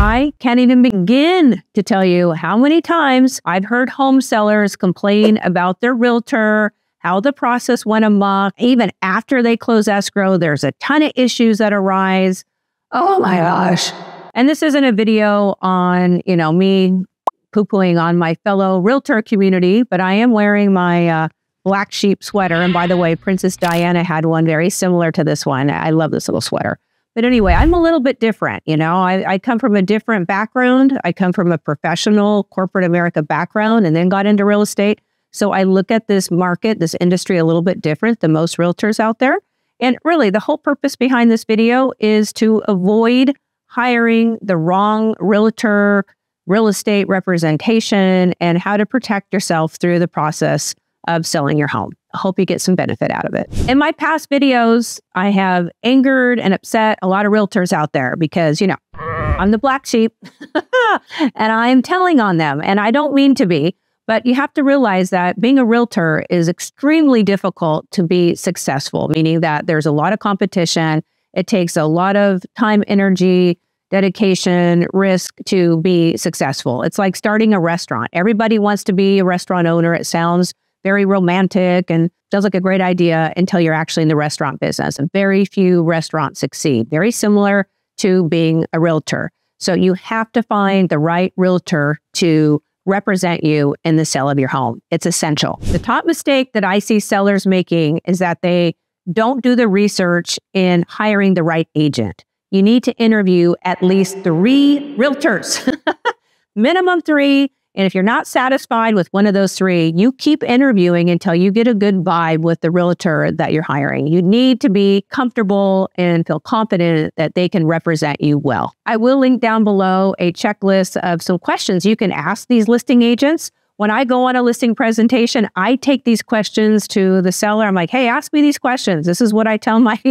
I can't even begin to tell you how many times I've heard home sellers complain about their realtor, how the process went amok. Even after they close escrow, there's a ton of issues that arise. Oh my gosh. And this isn't a video on, me poo-pooing on my fellow realtor community, but I am wearing my black sheep sweater. And by the way, Princess Diana had one very similar to this one. I love this little sweater. But anyway, I'm a little bit different. I come from a different background. I come from a professional corporate America background and then got into real estate. So I look at this market, this industry a little bit different than most realtors out there. And really, the whole purpose behind this video is to avoid hiring the wrong realtor, real estate representation, and how to protect yourself through the process of selling your home. I hope you get some benefit out of it. In my past videos, I have angered and upset a lot of realtors out there because, I'm the black sheep and I'm telling on them. And I don't mean to be, but you have to realize that being a realtor is extremely difficult to be successful, meaning that there's a lot of competition. It takes a lot of time, energy, dedication, risk to be successful. It's like starting a restaurant. Everybody wants to be a restaurant owner. It sounds very romantic and does look a great idea until you're actually in the restaurant business. And very few restaurants succeed. Very similar to being a realtor. So you have to find the right realtor to represent you in the sale of your home. It's essential. The top mistake that I see sellers making is that they don't do the research in hiring the right agent. You need to interview at least 3 realtors, minimum 3. And if you're not satisfied with one of those 3, you keep interviewing until you get a good vibe with the realtor that you're hiring. You need to be comfortable and feel confident that they can represent you well. I will link down below a checklist of some questions you can ask these listing agents. When I go on a listing presentation, I take these questions to the seller. I'm like, hey, ask me these questions. This is what I tell my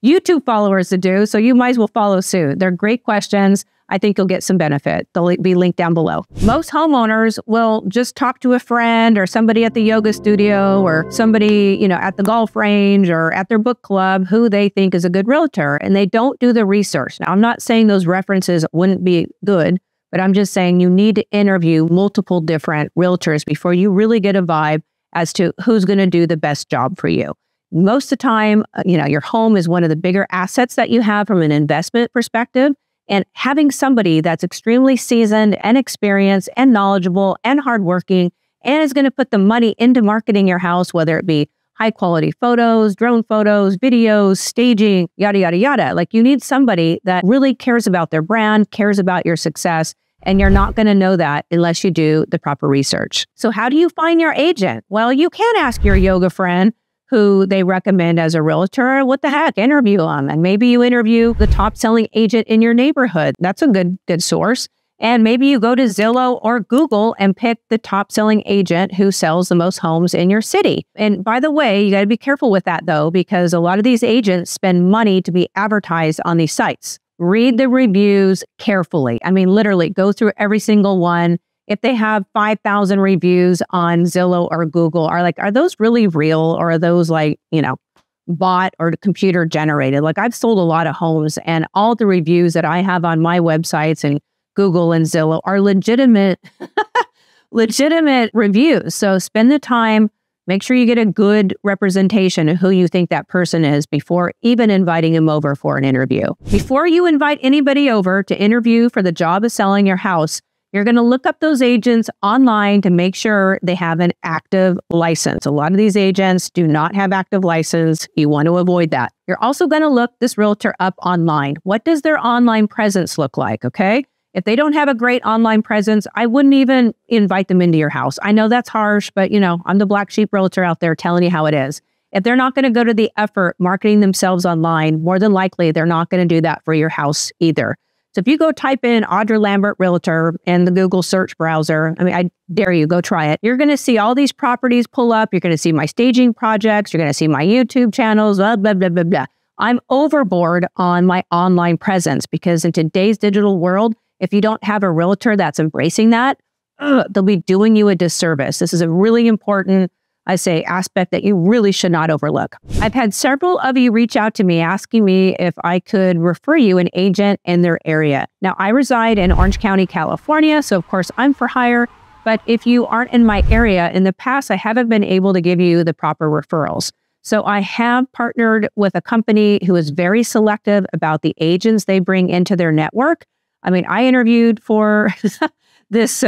YouTube followers to do. So you might as well follow suit. They're great questions. I think you'll get some benefit. They'll be linked down below. Most homeowners will just talk to a friend or somebody at the yoga studio or somebody, at the golf range or at their book club who they think is a good realtor, and they don't do the research. Now, I'm not saying those references wouldn't be good, but I'm just saying you need to interview multiple different realtors before you really get a vibe as to who's going to do the best job for you. Most of the time, your home is one of the bigger assets that you have from an investment perspective. And having somebody that's extremely seasoned and experienced and knowledgeable and hardworking and is going to put the money into marketing your house, whether it be high quality photos, drone photos, videos, staging, yada, yada, yada. Like you need somebody that really cares about their brand, cares about your success, and you're not going to know that unless you do the proper research. So how do you find your agent? Well, you can ask your yoga friend who they recommend as a realtor. What the heck? Interview them. And maybe you interview the top selling agent in your neighborhood. That's a good source. And maybe you go to Zillow or Google and pick the top selling agent who sells the most homes in your city. And by the way, you got to be careful with that though, because a lot of these agents spend money to be advertised on these sites. Read the reviews carefully. I mean, literally go through every single one. If they have 5,000 reviews on Zillow or Google, are those really real, or are those bot or computer generated? Like I've sold a lot of homes, and all the reviews that I have on my websites and Google and Zillow are legitimate reviews. So spend the time, make sure you get a good representation of who you think that person is before even inviting him over for an interview. Before you invite anybody over to interview for the job of selling your house, you're going to look up those agents online to make sure they have an active license. A lot of these agents do not have active license. You want to avoid that. You're also going to look this realtor up online. What does their online presence look like? Okay. If they don't have a great online presence, I wouldn't even invite them into your house. I know that's harsh, but I'm the black sheep realtor out there telling you how it is. If they're not going to go to the effort marketing themselves online, more than likely, they're not going to do that for your house either. So if you go type in Audra Lambert Realtor in the Google search browser, I dare you, go try it. You're going to see all these properties pull up. You're going to see my staging projects. You're going to see my YouTube channels, blah, blah, blah, blah, blah. I'm overboard on my online presence because in today's digital world, if you don't have a realtor that's embracing that, they'll be doing you a disservice. This is a really important I say, aspect that you really should not overlook. I've had several of you reach out to me asking me if I could refer you an agent in their area. Now, I reside in Orange County, California, so of course I'm for hire. But if you aren't in my area, in the past, I haven't been able to give you the proper referrals. So I have partnered with a company who is very selective about the agents they bring into their network. I mean, I interviewed for this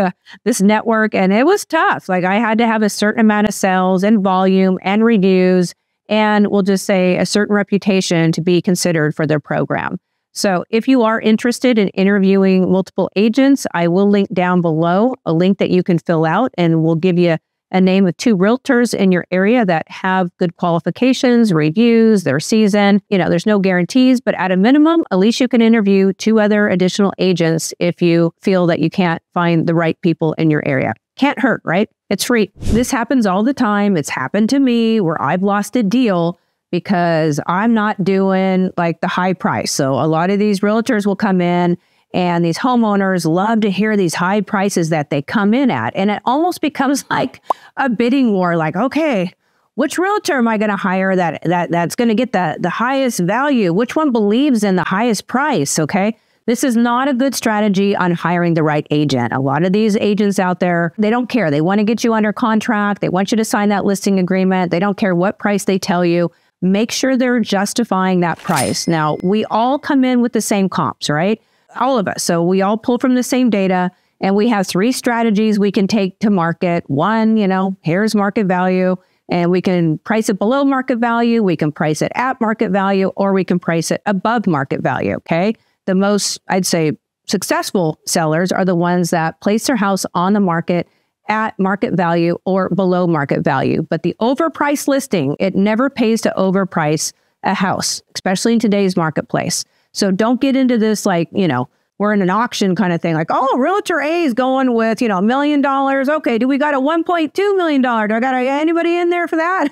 network, and it was tough. Like, I had to have a certain amount of sales and volume and reviews, and we'll just say a certain reputation to be considered for their program. So if you are interested in interviewing multiple agents, I will link down below a link that you can fill out, and we'll give you a name of 2 realtors in your area that have good qualifications, reviews, they're seasoned. You know, there's no guarantees, but at a minimum, at least you can interview 2 other additional agents if you feel that you can't find the right people in your area. Can't hurt, right? It's free. This happens all the time. It's happened to me where I've lost a deal because I'm not doing like the high price. So a lot of these realtors will come in, and these homeowners love to hear these high prices that they come in at. And it almost becomes like a bidding war. Like, okay, which realtor am I going to hire that's going to get the highest value? Which one believes in the highest price? Okay. This is not a good strategy on hiring the right agent. A lot of these agents out there, they don't care. They want to get you under contract. They want you to sign that listing agreement. They don't care what price they tell you. Make sure they're justifying that price. Now, we all come in with the same comps, right? All of us. So we all pull from the same data, and we have 3 strategies we can take to market. One, here's market value, and we can price it below market value. We can price it at market value, or we can price it above market value. Okay. The most, I'd say, successful sellers are the ones that place their house on the market at market value or below market value. But the overpriced listing, it never pays to overprice a house, especially in today's marketplace. So don't get into this, like, we're in an auction kind of thing. Like, oh, Realtor A is going with, $1 million. Okay, do we got a $1.2 million? Do I got anybody in there for that?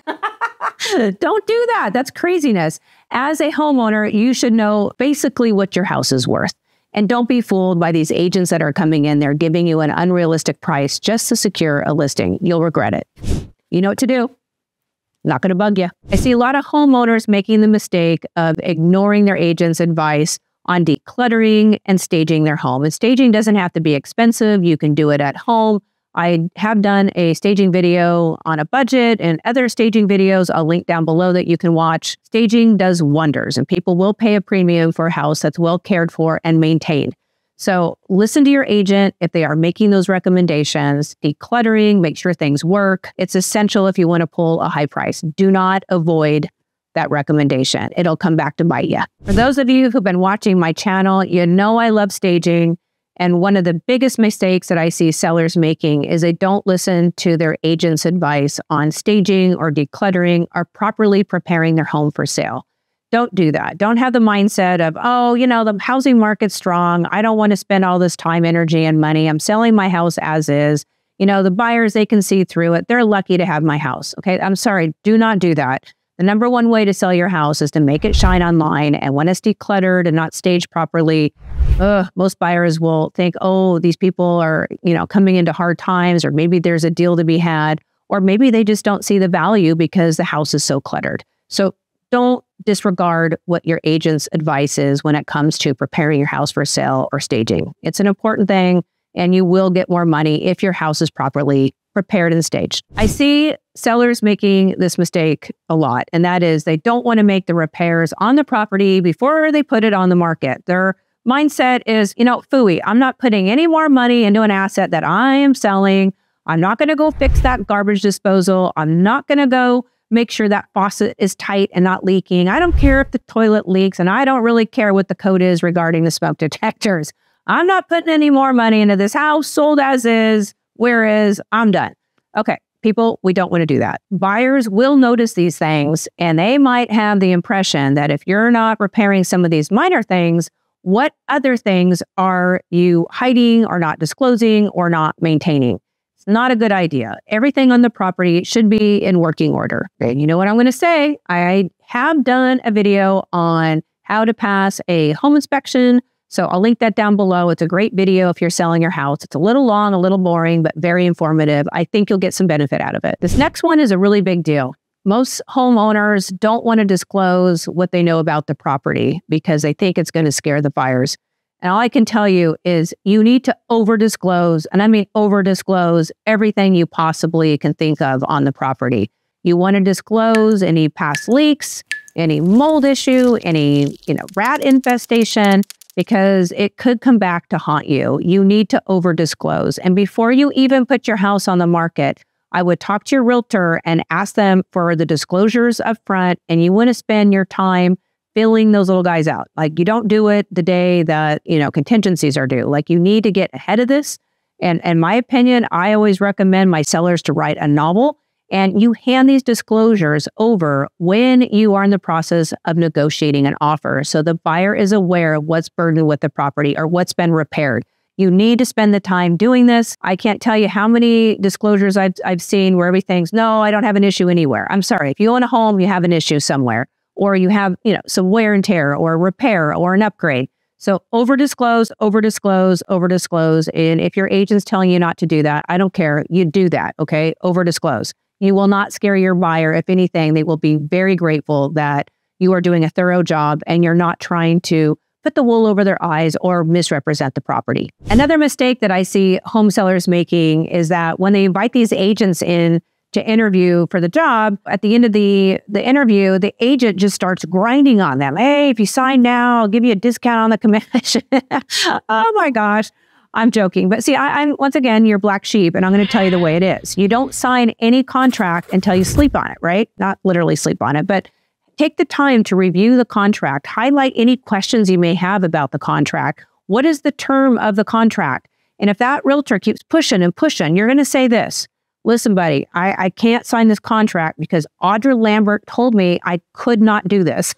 Don't do that. That's craziness. As a homeowner, you should know basically what your house is worth. And don't be fooled by these agents that are coming in there giving you an unrealistic price just to secure a listing. You'll regret it. You know what to do. Not going to bug you. I see a lot of homeowners making the mistake of ignoring their agent's advice on decluttering and staging their home. And staging doesn't have to be expensive. You can do it at home. I have done a staging video on a budget and other staging videos. I'll link down below that you can watch. Staging does wonders, and people will pay a premium for a house that's well cared for and maintained. So listen to your agent if they are making those recommendations. Decluttering, make sure things work. It's essential if you want to pull a high price. Do not avoid that recommendation. It'll come back to bite you. For those of you who've been watching my channel, you know I love staging. And one of the biggest mistakes that I see sellers making is they don't listen to their agent's advice on staging or decluttering or properly preparing their home for sale. Don't do that. Don't have the mindset of, oh, the housing market's strong. I don't want to spend all this time, energy, and money. I'm selling my house as is. The buyers, they can see through it. They're lucky to have my house. Okay. I'm sorry. Do not do that. The number one way to sell your house is to make it shine online. And when it's decluttered and not staged properly, most buyers will think, oh, these people are, coming into hard times, or maybe there's a deal to be had, or maybe they just don't see the value because the house is so cluttered. So don't disregard what your agent's advice is when it comes to preparing your house for sale or staging. It's an important thing, and you will get more money if your house is properly prepared and staged. I see sellers making this mistake a lot, and that is they don't want to make the repairs on the property before they put it on the market. Their mindset is, phooey, I'm not putting any more money into an asset that I am selling. I'm not going to go fix that garbage disposal. I'm not going to go make sure that faucet is tight and not leaking. I don't care if the toilet leaks, and I don't really care what the code is regarding the smoke detectors. I'm not putting any more money into this house, sold as is, whereas I'm done. Okay, people, we don't want to do that. Buyers will notice these things, and they might have the impression that if you're not repairing some of these minor things, what other things are you hiding or not disclosing or not maintaining? It's not a good idea. Everything on the property should be in working order. And you know what I'm going to say? I have done a video on how to pass a home inspection So I'll link that down below. It's a great video if you're selling your house. It's a little long, a little boring, but very informative. I think you'll get some benefit out of it. This next one is a really big deal. Most homeowners don't want to disclose what they know about the property because they think it's going to scare the buyers. And all I can tell you is you need to over-disclose, and I mean over-disclose everything you possibly can think of on the property. You want to disclose any past leaks, any mold issue, any rat infestation, because it could come back to haunt you. You need to over-disclose. And before you even put your house on the market, I would talk to your realtor and ask them for the disclosures up front, and you want to spend your time filling those little guys out. Like, you don't do it the day that, contingencies are due. Like, you need to get ahead of this. And in my opinion, I always recommend my sellers to write a novel, and you hand these disclosures over when you are in the process of negotiating an offer. So the buyer is aware of what's burdened with the property or what's been repaired. You need to spend the time doing this. I can't tell you how many disclosures I've seen where everything's, no, I don't have an issue anywhere. I'm sorry. If you own a home, you have an issue somewhere, or you have, some wear and tear or a repair or an upgrade. So over-disclose, over-disclose, over-disclose. And if your agent's telling you not to do that, I don't care. You do that, okay? Over-disclose. You will not scare your buyer. If anything, they will be very grateful that you are doing a thorough job and you're not trying to put the wool over their eyes or misrepresent the property. Another mistake that I see home sellers making is that when they invite these agents in to interview for the job, at the end of the interview, the agent just starts grinding on them. Hey, if you sign now, I'll give you a discount on the commission. Oh my gosh. I'm joking. But see, I'm once again, you're black sheep, and I'm going to tell you the way it is. You don't sign any contract until you sleep on it, right? Not literally sleep on it, but take the time to review the contract, highlight any questions you may have about the contract. What is the term of the contract? And if that realtor keeps pushing and pushing, you're going to say this: listen, buddy, I can't sign this contract because Audra Lambert told me I could not do this.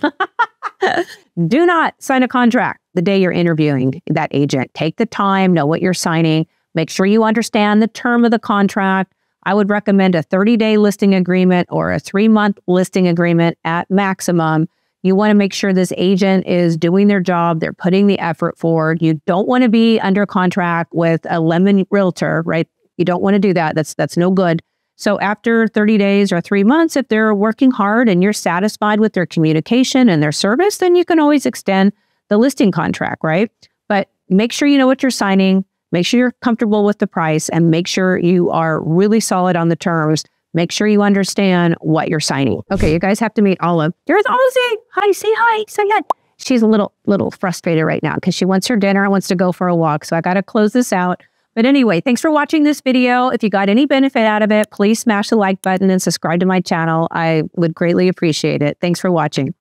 Do not sign a contract the day you're interviewing that agent. Take the time, know what you're signing, make sure you understand the term of the contract. I would recommend a 30-day listing agreement or a 3-month listing agreement at maximum. You want to make sure this agent is doing their job. They're putting the effort forward. You don't want to be under contract with a lemon realtor, right? You don't want to do that. That's no good. So after 30 days or 3 months, if they're working hard and you're satisfied with their communication and their service, then you can always extend the listing contract, right? But make sure you know what you're signing, make sure you're comfortable with the price, and make sure you are really solid on the terms. Make sure you understand what you're signing. Okay, you guys have to meet Olive. There's Ozzy. Hi, say hi, say hi. She's a little frustrated right now because she wants her dinner and wants to go for a walk. So I got to close this out. But anyway, thanks for watching this video. If you got any benefit out of it, please smash the like button and subscribe to my channel. I would greatly appreciate it. Thanks for watching.